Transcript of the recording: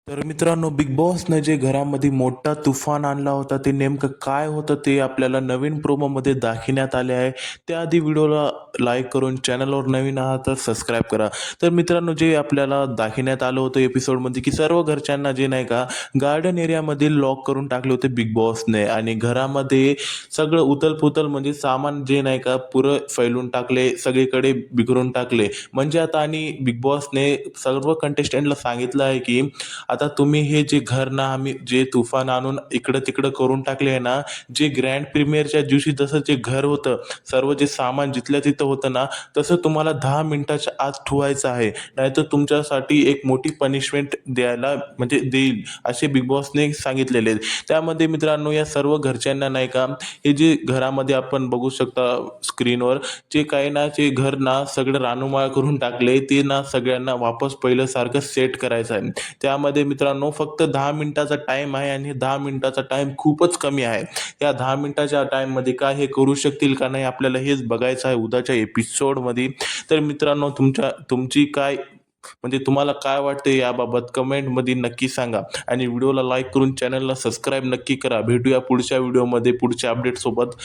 तर मित्रांनो, बिग बॉसनं जे घरामध्ये मोठा तुफान आणला होता ते नेमकं काय होतं ते आपल्याला नवीन प्रोमोमध्ये दाखवण्यात आले आहे. त्याआधी व्हिडिओला लाईक करून चॅनलवर नवीन आहात तर सबस्क्राईब करा. तर मित्रांनो, जे आपल्याला दाखवण्यात आलं होतं एपिसोडमध्ये की सर्व घरच्यांना जे नाही का गार्डन एरियामध्ये लॉक करून टाकले होते बिग बॉसने आणि घरामध्ये सगळं उथल-पुथल म्हणजे सामान जे नाही का पुरं फैलून टाकले, सगळीकडे बिखरून टाकले. म्हणजे आता आणि बिग बॉसने सर्व कंटेस्टंटला सांगितलं आहे की आता तुम्ही हे जे घर ना आम्ही जे तुफान आणून इकडं-तिकडं करून टाकले आहे ना, जे ग्रँड प्रीमियरच्या दिवशी जसं जे घर होतं, सर्व जे सामान जिथल्या तिथं होतं ना, तसं तुम्हाला 10 मिनिटाच्या आत ठेवायचं आहे. नाहीतर तुमच्यासाठी एक मोठी पनिशमेंट द्यायला म्हणजे देईल, असे बिग बॉसने सांगितलेले आहेत. त्यामध्ये मित्रांनो या सर्व घरच्यांना नाही का, हे जे घरामध्ये आपण बघू शकता स्क्रीनवर, जे काही ना जे घर ना सगळं रानोमाळ करून टाकले, ते ना सगळ्यांना वापस पहिल्यासारखं सेट करायचं आहे. त्यामध्ये मित्रांनो फक्त 10 मिनिटाचा टाईम आहे आणि 10 मिनिटाचा टाईम खूपच कमी आहे. या 10 मिनिटाच्या टाईममध्ये काय हे करू शकतील का नाही आपल्याला हेच बघायचं आहे उद्याच्या एपिसोडमध्ये. तर मित्रांनो तुमची काय म्हणजे तुम्हाला काय वाटते याबाबत कमेंटमध्ये नक्की सांगा आणि व्हिडिओला लाईक करून चॅनलला सबस्क्राईब नक्की करा. भेटूया पुढच्या व्हिडिओमध्ये पुढच्या अपडेटसोबत.